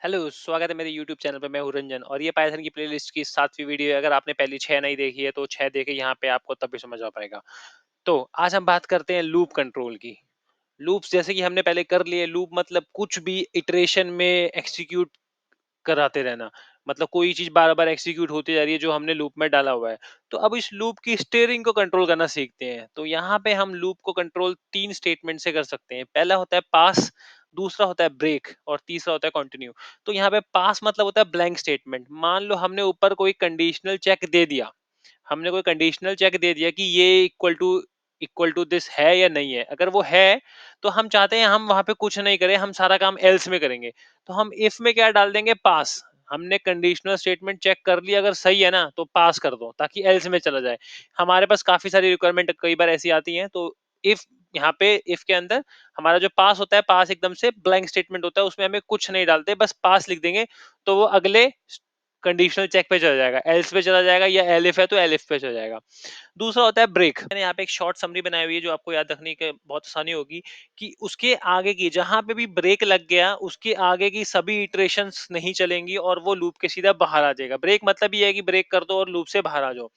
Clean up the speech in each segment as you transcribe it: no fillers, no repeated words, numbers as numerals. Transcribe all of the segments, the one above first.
Hello, स्वागत है मेरे यूट्यूब चैनल पे। मैं हूँ रंजन और ये पाइथन की प्लेलिस्ट की 7वीं वीडियो है। अगर आपने पहली 6 नहीं देखी है तो 6 देखें, यहाँ पे आपको तब भी समझ आ पाएगा। तो आज हम बात करते हैं लूप कंट्रोल की। लूप्स जैसे कि हमने पहले कर लिए, लूप मतलब कुछ भी इटरेशन में एग्जीक्यूट कराते रहना। मतलब कोई चीज बार बार एग्जीक्यूट होती जा रही है जो हमने लूप में डाला हुआ है। तो अब इस लूप की स्टेयरिंग को कंट्रोल करना सीखते हैं। तो यहाँ पे हम लूप को कंट्रोल 3 स्टेटमेंट से कर सकते हैं। पहला होता है पास, दूसरा होता है ब्रेक और तीसरा होता है कंटिन्यू। तो यहाँ पे पास मतलब होता है ब्लैंक स्टेटमेंट। मान लो हमने ऊपर कोई कंडीशनल चेक दे दिया, हमने कोई कंडीशनल चेक दे दिया कि ये इक्वल टू दिस है या नहीं है। अगर वो है तो हम चाहते हैं हम वहां पे कुछ नहीं करें, हम सारा काम एल्स में करेंगे। तो हम इफ में क्या डाल देंगे, पास। हमने कंडीशनल स्टेटमेंट चेक कर लिया, अगर सही है ना तो पास कर दो ताकि एल्स में चला जाए। हमारे पास काफी सारी रिक्वायरमेंट कई बार ऐसी आती हैं। तो इफ, यहाँ पे इफ के अंदर हमारा जो पास होता है, पास एकदम से ब्लैंक स्टेटमेंट होता है, उसमें हमें कुछ नहीं डालते, बस पास लिख देंगे। तो वो अगले कंडीशनल चेक पे चला जाएगा, एल्स पे चला जाएगा, या एलिफ है तो एलिफ पे चला जाएगा। दूसरा होता है ब्रेक। मैंने यहाँ पे एक शॉर्ट समरी बनाई हुई है जो आपको याद रखने की बहुत आसानी होगी कि उसके आगे की जहां पे भी ब्रेक लग गया, उसके आगे की सभी इटरेशंस नहीं चलेंगी और वो लूप के सीधा बाहर आ जाएगा। ब्रेक मतलब ये है कि ब्रेक कर दो और लूप से बाहर आ जाओ।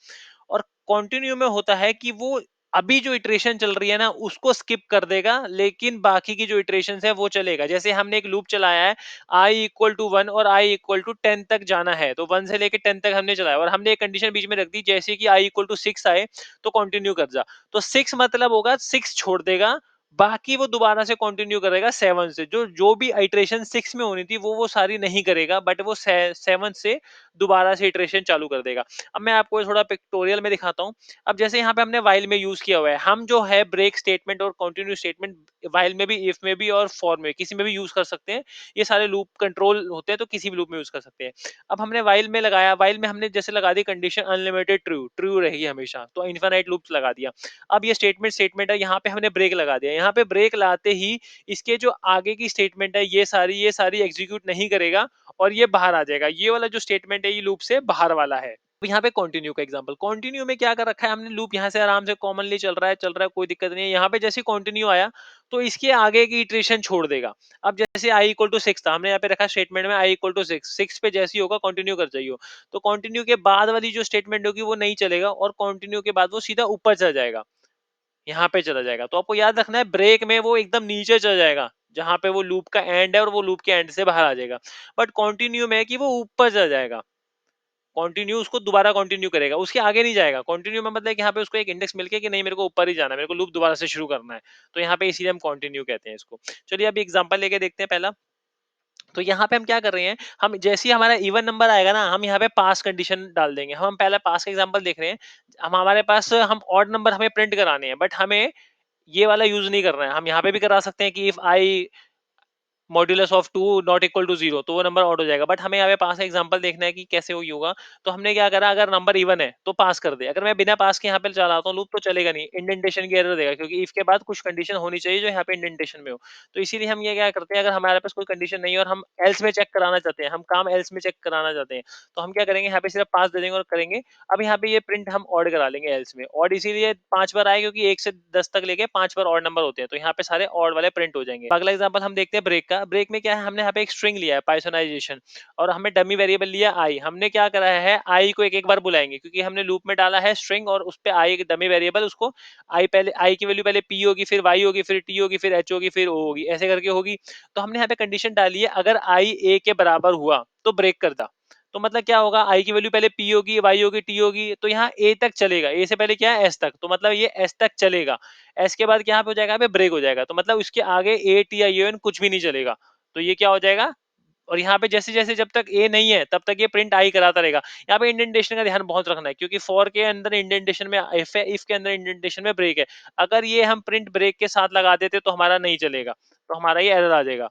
और कंटिन्यू में होता है कि वो अभी जो इटरेशन चल रही है ना उसको स्किप कर देगा, लेकिन बाकी की जो इटरेशन है वो चलेगा। जैसे हमने एक लूप चलाया है, आई इक्वल टू 1 और आई इक्वल टू 10 तक जाना है, तो 1 से लेके 10 तक हमने चलाया और हमने एक कंडीशन बीच में रख दी, जैसे कि आई इक्वल टू 6 आए तो कंटिन्यू कर जा। तो 6 मतलब होगा 6 छोड़ देगा, बाकी वो दोबारा से कंटिन्यू करेगा 7 से। जो जो भी इटरेशन 6 में होनी थी वो सारी नहीं करेगा, बट वो 7 से दोबारा से इटरेशन चालू कर देगा। अब मैं आपको ये थोड़ा पिक्टोरियल में दिखाता हूँ। अब जैसे यहाँ पे हमने व्हाइल में यूज किया हुआ है, हम जो है ब्रेक स्टेटमेंट और कंटिन्यू स्टेटमेंट व्हाइल में भी, इफ में भी और फॉर में किसी में भी यूज कर सकते हैं। ये सारे लूप कंट्रोल होते हैं तो किसी भी लूप में यूज कर सकते हैं। अब हमने व्हाइल में लगाया, व्हाइल में हमने जैसे लगा दी कंडीशन अनलिमिटेड ट्रू, ट्रू रहेगी हमेशा, तो इनफाइनाइट लूप लगा दिया। अब ये स्टेटमेंट है, यहाँ पे हमने ब्रेक लगा दिया। यहाँ पे ब्रेक लाते ही इसके जो आगे की स्टेटमेंट है ये सारी एग्जीक्यूट नहीं करेगा और ये बाहर आ जाएगा। ये वाला जो स्टेटमेंट है ये लूप से बाहर वाला है। अब यहाँ पे कंटिन्यू का एग्जांपल, कंटिन्यू में क्या कर रखा है हमने, लूप यहाँ से आराम से कॉमनली चल रहा है, कोई दिक्कत नहीं है। यहाँ पे जैसे कंटिन्यू आया तो इसके आगे की इटरेशन छोड़ देगा। अब जैसे आई इक्वल टू 6 था, हमने यहाँ पे रखा स्टेटमेंट में आई इक्वल टू 6, 6 पे जैसे ही होगा कंटिन्यू कर जाइए। तो कंटिन्यू के बाद वाली जो स्टेटमेंट होगी वो नहीं चलेगा और कंटिन्यू के बाद वो सीधा ऊपर चला जाएगा, यहाँ पे चला जाएगा। तो आपको याद रखना है, ब्रेक में वो एकदम नीचे चला जाएगा जहां पे वो लूप का एंड है और वो लूप के एंड से बाहर आ जाएगा। बट कंटिन्यू में है कि वो ऊपर चला जाएगा, कंटिन्यू उसको दोबारा कंटिन्यू करेगा, उसके आगे नहीं जाएगा। कंटिन्यू में मतलब कि यहाँ पे उसको एक इंडेक्स मिल के कि नहीं मेरे को ऊपर ही जाना है, मेरे को लूप दोबारा से शुरू करना है। तो यहाँ पे इसीलिए हम कंटिन्यू कहते हैं इसको। चलिए अभी एग्जांपल लेके देखते हैं पहला। तो यहाँ पे हम क्या कर रहे हैं, हम जैसे ही हमारा इवन नंबर आएगा ना, हम यहाँ पे पास कंडीशन डाल देंगे। हम पहला पास का एग्जांपल देख रहे हैं। हम हमारे पास हम ऑड नंबर हमें प्रिंट कराने हैं, बट हमें ये वाला यूज नहीं करना है। हम यहाँ पे भी करा सकते हैं कि if I modulus of 2 not equal to 0, तो वो नंबर ऑड हो जाएगा। बट हमें यहाँ पे पास का एग्जांपल देखना है कि कैसे वो होगा। तो हमने क्या करा, अगर नंबर इवन है तो पास कर दे। अगर मैं बिना पास के यहाँ पे चलाता हूँ लूप तो चलेगा नहीं, इंडेंटेशन की एरर देगा, क्योंकि इफ के बाद कुछ कंडीशन होनी चाहिए जो यहाँ पे इंडेंटेशन में हो। तो इसीलिए हम ये क्या करते हैं, अगर हमारे पास कोई कंडीशन नहीं है और हम एल्स में चेक कराना चाहते हैं, हम काम एल्स में चेक कराना चाहते हैं, तो हम क्या करेंगे, यहाँ पे सिर्फ पास दे देंगे और करेंगे। अब यहाँ पे ये प्रिंट हम ऑड करा लेंगे एल्स में। ऑड इसीलिए 5 बार आए क्योंकि 1 से 10 तक लेके 5 बार ऑड नंबर होते हैं, तो यहाँ पे सारे ऑड वाले प्रिंट हो जाएंगे। अगला एग्जांपल हम देखते हैं ब्रेक का। ब्रेक में क्या है, हमने यहाँ पे एक स्ट्रिंग लिया है पाइथनाइजेशन और हमें डमी वेरिएबल लिया आई। हमने क्या करा है, आई को एक एक बार बुलाएंगे क्योंकि हमने लूप में डाला है स्ट्रिंग और उस पे आई एक डमी वेरिएबल, उसको आई, पहले आई की वैल्यू पहले पी होगी, फिर वाई होगी, फिर टी होगी, फिर एच होगी, फिर ओ होगी, ऐसे करके होगी। तो हमने यहाँ पे कंडीशन डाली है, अगर आई ए के बराबर हुआ तो ब्रेक कर दा। तो मतलब क्या होगा, आई की वैल्यू पहले पी होगी, वाई होगी, टी होगी, तो यहाँ ए तक चलेगा, ए से पहले क्या है एस तक, तो मतलब ये एस तक चलेगा। एस के बाद क्या हो जाएगा, पे ब्रेक हो जाएगा, तो मतलब उसके आगे ए टी आई एन कुछ भी नहीं चलेगा। तो ये क्या हो जाएगा, और यहाँ पे जैसे जैसे जब तक ए नहीं है तब तक ये प्रिंट आई कराता रहेगा। यहाँ पे इंडेंटेशन का ध्यान बहुत रखना है क्योंकि फॉर के अंदर इंडेंटेशन में इफ है, इफ के अंदर इंडेंटेशन में ब्रेक है। अगर ये हम प्रिंट ब्रेक के साथ लगा देते तो हमारा नहीं चलेगा, तो हमारा ये एरर आ जाएगा,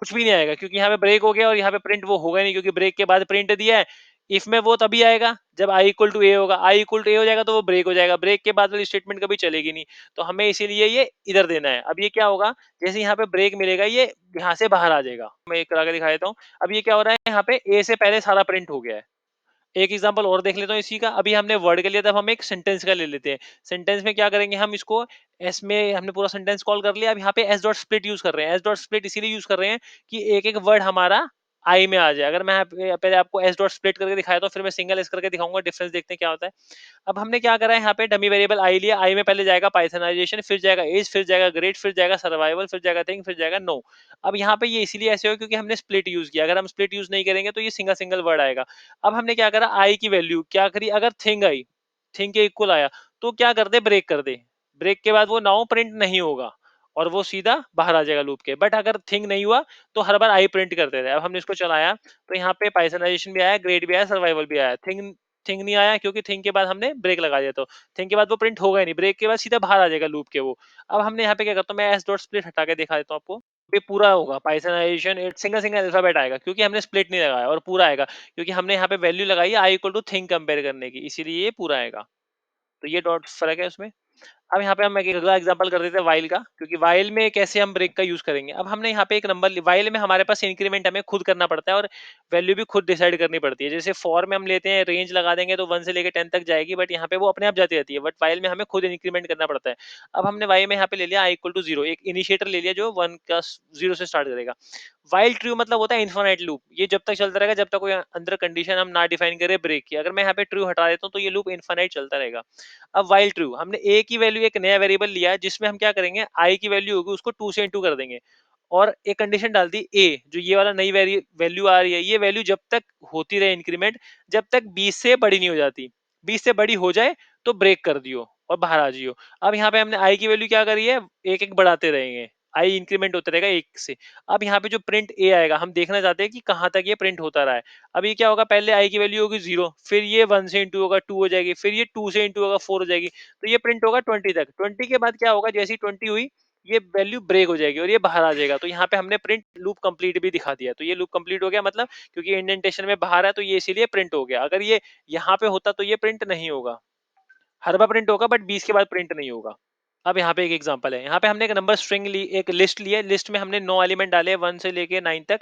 कुछ भी नहीं आएगा, क्योंकि यहाँ पे ब्रेक हो गया और यहाँ पे प्रिंट वो होगा नहीं, क्योंकि ब्रेक के बाद प्रिंट दिया है। इफ में वो तभी आएगा जब आई इक्वल टू ए होगा, आई इक्वल टू ए हो जाएगा तो वो ब्रेक हो जाएगा, ब्रेक के बाद वाली स्टेटमेंट कभी चलेगी नहीं। तो हमें इसीलिए ये इधर देना है। अब ये क्या होगा, जैसे यहाँ पे ब्रेक मिलेगा ये यहाँ से बाहर आ जाएगा। मैं एक करा के दिखा देता हूँ। अब ये क्या हो रहा है, यहाँ पे ए से पहले सारा प्रिंट हो गया है। एक एग्जांपल और देख लेता हूँ इसी का। अभी हमने वर्ड का लिया, तब हम एक सेंटेंस का ले लेते हैं। सेंटेंस में क्या करेंगे, हम इसको एस में हमने पूरा सेंटेंस कॉल कर लिया। अब यहाँ पे एस डॉट स्प्लिट यूज कर रहे हैं। एस डॉट स्प्लिट इसीलिए यूज कर रहे हैं कि एक एक वर्ड हमारा आई में आ जाए। अगर मैं यहाँ पे पहले आपको एस डॉट स्प्लिट करके दिखाया तो फिर मैं सिंगल एस करके दिखाऊंगा, डिफरेंस देखते हैं क्या होता है। अब हमने क्या करा है, यहाँ पे डमी वेरिएबल आई लिया, आई में पहले जाएगा पाइथनाइजेशन, फिर जाएगा एज, फिर जाएगा ग्रेड, फिर जाएगा सर्वाइवल, फिर जाएगा थिंग, फिर जाएगा नो। अब यहाँ पे ये इसीलिए ऐसे हो क्योंकि हमने स्प्लिट यूज किया। अगर हम स्प्लिट यूज नहीं करेंगे तो ये सिंगल सिंगल वर्ड आएगा। अब हमने क्या करा, आई की वैल्यू क्या करी, अगर थिंग आई, थिंग के इक्वल आया तो क्या कर दे, ब्रेक कर दे। ब्रेक के बाद वो नाउ प्रिंट नहीं होगा और वो सीधा बाहर आ जाएगा लूप के। बट अगर थिंग नहीं हुआ तो हर बार आई प्रिंट करते थे। अब हमने इसको चलाया तो यहाँ पे पाइथनाइजेशन भी आया, ग्रेड भी आया, सर्वाइवल भी आया। थिंग थिंग नहीं आया क्योंकि थिंग के बाद हमने ब्रेक लगा दिया, तो थिंग के बाद वो प्रिंट होगा ही नहीं, ब्रेक के बाद सीधा बाहर आ जाएगा लूप के वो। अब हमने यहाँ पे क्या करता हूँ, मैं एस डॉट स्प्लिट हटा के दिखा देता हूँ आपको। ये पूरा होगा पाइथनाइजेशन, सिंगल सिंगल अल्फाबेट आएगा क्योंकि हमने स्प्लिट नहीं लगाया, और पूरा आएगा क्योंकि हमने यहाँ पे वैल्यू लगाई है आई इक्वल टू थिंग कंपेयर करने की, इसीलिए ये पूरा आएगा। तो ये डॉट फर्क है उसमें। अब यहाँ पे हम एक अगला एग्जांपल कर देते हैं व्हाइल का, क्योंकि व्हाइल में कैसे हम ब्रेक का यूज करेंगे। अब हमने यहाँ पे एक नंबर, व्हाइल में हमारे पास इंक्रीमेंट हमें खुद करना पड़ता है और वैल्यू भी खुद डिसाइड करनी पड़ती है। जैसे फॉर में हम लेते हैं, रेंज लगा देंगे तो 1 से लेकर 10 तक जाएगी, बट यहाँ पे वो अपने आप जाती रहती है। बट व्हाइल में हमें खुद इंक्रीमेंट करना पड़ता है। अब हमने व्हाइल में यहाँ पे ले लिया आई इक्वल टू 0, एक इनिशिएटर ले लिया जो 1 का 0 से स्टार्ट करेगा। व्हाइल ट्रू मतलब होता है इनफिनिट लूप, ये जब तक चलता रहेगा जब तक कोई अंदर कंडीशन हम ना डिफाइन करें ब्रेक की। अगर मैं यहाँ पे ट्रू हटा देता हूँ तो ये लूप इनफिनिट चलता रहेगा। अब व्हाइल ट्रू, हमने ए की वैल्यू एक नया वेरिएबल लिया है जिसमें हम क्या करेंगे, आई की वैल्यू होगी उसको 2 से इनटू कर देंगे और एक कंडीशन डाल दी ए, जो ये वाला नई वैल्यू आ रही है, ये वैल्यू जब तक होती रहे इंक्रीमेंट, जब तक 20 से बड़ी नहीं हो जाती। 20 से बड़ी हो जाए तो ब्रेक कर दियो और बाहर आ जियो। अब यहाँ पे हमने आई की वैल्यू क्या करी है, एक एक बढ़ाते रहेंगे, आई इंक्रीमेंट होता रहेगा एक से। अब यहाँ पे जो प्रिंट ए आएगा, हम देखना चाहते हैं कि कहाँ तक ये प्रिंट होता रहा है। अब ये क्या होगा, पहले आई की वैल्यू होगी 0, फिर ये 1 से इंटू होगा 2 हो जाएगी, फिर ये 2 से इंटू होगा 4 हो जाएगी, तो ये प्रिंट होगा 20 तक। 20 के बाद क्या होगा, जैसे ही 20 हुई ये वैल्यू ब्रेक हो जाएगी और ये बाहर आ जाएगा। तो यहाँ पे हमने प्रिंट लूप कंप्लीट भी दिखा दिया। तो ये लूप कंप्लीट हो गया, मतलब क्योंकि इंडेंटेशन में बाहर है तो ये इसीलिए प्रिंट हो गया। अगर ये यहाँ पे होता तो ये प्रिंट नहीं होगा, हर बार प्रिंट होगा बट 20 के बाद प्रिंट नहीं होगा। अब यहाँ पे एक एग्जांपल है, यहाँ पे हमने एक नंबर स्ट्रिंग ली, एक लिस्ट ली है, लिस्ट में हमने 9 एलिमेंट डाले 1 से लेके 9 तक,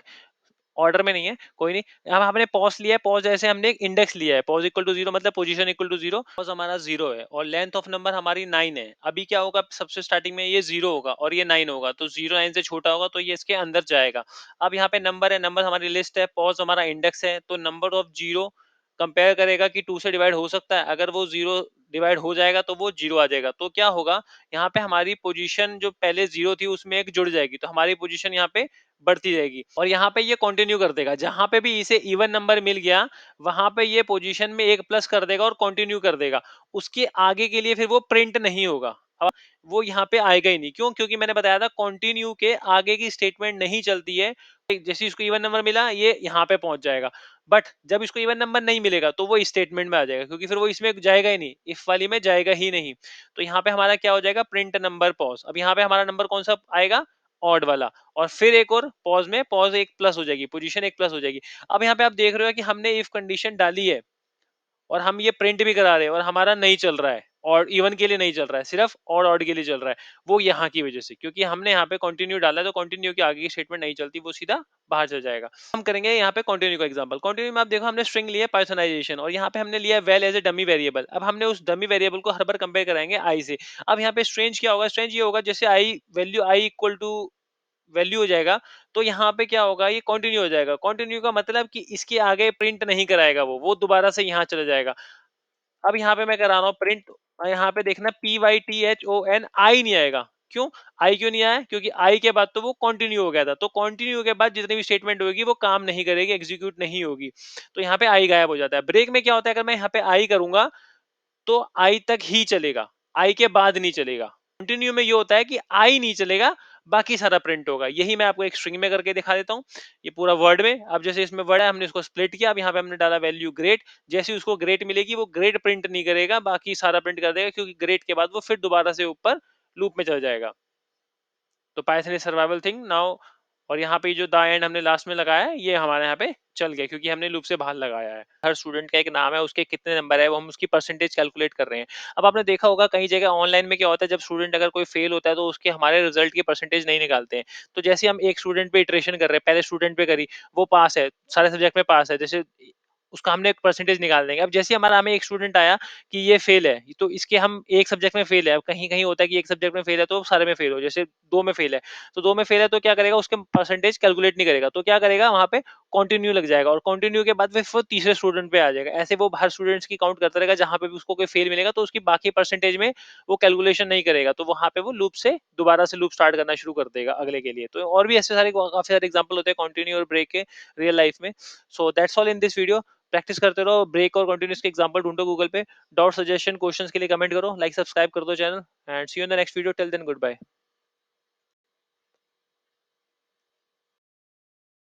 ऑर्डर में नहीं है, कोई नहीं। अब हमने पॉज लिया है, पॉज जैसे हमने एक इंडेक्स लिया है, पॉज इक्वल टू 0 मतलब पोजीशन इक्वल टू 0, पॉज हमारा 0 है और लेंथ ऑफ नंबर हमारी 9 है। अभी क्या होगा, सबसे स्टार्टिंग में ये 0 होगा और ये 9 होगा, तो 0 9 से छोटा होगा तो ये इसके अंदर जाएगा। अब यहाँ पे नंबर है, नंबर हमारी लिस्ट है, पॉज हमारा इंडेक्स है, तो नंबर ऑफ 0 कंपेयर करेगा कि 2 से डिवाइड हो सकता है। अगर वो 0 डिवाइड हो जाएगा तो वो 0 आ जाएगा। तो क्या होगा, यहाँ पे हमारी पोजीशन जो पहले 0 थी उसमें एक जुड़ जाएगी, तो हमारी पोजीशन यहाँ पे बढ़ती जाएगी और यहाँ पे ये कंटिन्यू कर देगा। जहां पे भी इसे इवन नंबर मिल गया वहां पे ये पोजीशन में एक प्लस कर देगा और कंटिन्यू कर देगा। उसके आगे के लिए फिर वो प्रिंट नहीं होगा, अब वो यहाँ पे आएगा ही नहीं। क्यों, क्योंकि मैंने बताया था कंटिन्यू के आगे की स्टेटमेंट नहीं चलती है। जैसे इसको इवन नंबर मिला ये यहाँ पे पहुंच जाएगा, बट जब इसको इवन नंबर नहीं मिलेगा तो वो स्टेटमेंट में आ जाएगा, क्योंकि फिर वो इसमें जाएगा ही नहीं, इफ वाली में जाएगा ही नहीं। तो यहाँ पे हमारा क्या हो जाएगा, प्रिंट नंबर पॉज। अब यहाँ पे हमारा नंबर कौन सा आएगा, ऑड वाला, और फिर एक और पॉज में पॉज एक प्लस हो जाएगी, पोजीशन एक प्लस हो जाएगी। अब यहाँ पे आप देख रहे हो कि हमने इफ कंडीशन डाली है और हम ये प्रिंट भी करा रहे हैं और हमारा नहीं चल रहा है, और इवन के लिए नहीं चल रहा है, सिर्फ और ऑड के लिए चल रहा है। वो यहाँ की वजह से, क्योंकि हमने यहाँ पे कंटिन्यू डाला है, तो कंटिन्यू के आगे की स्टेटमेंट नहीं चलती, वो सीधा बाहर चल जाएगा। हम करेंगे यहाँ पे कंटिन्यू का एग्जांपल। कंटिन्यू में आप देखो हमने स्ट्रिंग लिया पाइथनाइजेशन और यहाँ पे हमने लिया well as a dummy variable. अब हमने उस डमी वेरिएबल को हर बार कंपेयर कराएंगे आई से। अब यहाँ पे स्ट्रेंज क्या होगा, स्ट्रेंज ये होगा जैसे I value I equal to value हो जाएगा, तो यहाँ पे क्या होगा, ये कंटिन्यू हो जाएगा। कंटिन्यू का मतलब कि इसके आगे प्रिंट नहीं कराएगा, वो दोबारा से यहाँ चला जाएगा। अब यहाँ पे मैं करा रहा हूँ प्रिंट, यहाँ पे देखना PYTHON आई नहीं आएगा। क्यों, आई क्यों नहीं आया, क्योंकि आई के बाद तो वो कंटिन्यू हो गया था, तो कंटिन्यू के बाद जितनी भी स्टेटमेंट होगी वो काम नहीं करेगी, एग्जीक्यूट नहीं होगी, तो यहाँ पे आई गायब हो जाता है। ब्रेक में क्या होता है, अगर मैं यहाँ पे आई करूंगा तो आई तक ही चलेगा, आई के बाद नहीं चलेगा। कंटिन्यू में ये होता है कि आई नहीं चलेगा, बाकी सारा प्रिंट होगा। यही मैं आपको एक स्ट्रिंग में करके दिखा देता हूँ, ये पूरा वर्ड में। अब जैसे इसमें वर्ड है, हमने इसको स्प्लिट किया, अब यहाँ पे हमने डाला वैल्यू ग्रेट। जैसे उसको ग्रेट मिलेगी वो ग्रेट प्रिंट नहीं करेगा, बाकी सारा प्रिंट कर देगा, क्योंकि ग्रेट के बाद वो फिर दोबारा से ऊपर लूप में चल जाएगा। तो Python is survival thing now. और यहाँ पे जो द एंड हमने लास्ट में लगाया है ये हमारे यहाँ पे चल गया, क्योंकि हमने लूप से बाहर लगाया है। हर स्टूडेंट का एक नाम है, उसके कितने नंबर है वो हम उसकी परसेंटेज कैलकुलेट कर रहे हैं। अब आपने देखा होगा कई जगह ऑनलाइन में क्या होता है, जब स्टूडेंट अगर कोई फेल होता है तो उसके हमारे रिजल्ट की परसेंटेज नहीं निकालते हैं। तो जैसे हम एक स्टूडेंट पे इटरेशन कर रहे हैं, पहले स्टूडेंट पे करी, वो पास है, सारे सब्जेक्ट में पास है, जैसे उसका हमने एक परसेंटेज निकाल देंगे। अब जैसे हमारा हमें एक स्टूडेंट आया कि ये फेल है, तो इसके हम एक सब्जेक्ट में फेल है। अब कहीं कहीं होता है कि एक सब्जेक्ट में फेल है तो सारे में फेल हो, जैसे दो में फेल है, तो दो में फेल है तो क्या करेगा, उसके परसेंटेज कैलकुलेट नहीं करेगा, तो क्या करेगा वहां पे कंटिन्यू लग जाएगा और कंटिन्यू के बाद फिर वो तीसरे स्टूडेंट पे आ जाएगा। ऐसे वो हर स्टूडेंट्स की काउंट करता रहेगा, जहाँ पे भी उसको कोई फेल मिलेगा तो उसकी बाकी परसेंटेज में वो कैलकुलेशन नहीं करेगा, तो वहाँ पे वो लूप से दोबारा से लूप स्टार्ट करना शुरू कर देगा अगले के लिए। तो और भी ऐसे सारे काफ़ी सारे एग्जांपल होते हैं कंटिन्यू और ब्रेक के रियल लाइफ में। So that's all in this video. Practice करते रहो, ब्रेक और कंटिन्यूअस के एग्जांपल ढूँढो गूगल पे। डाउट, सजेशन, क्वेश्चंस के लिए कमेंट करो, लाइक सब्सक्राइब कर दो channel and see you in the next video. Till then good bye.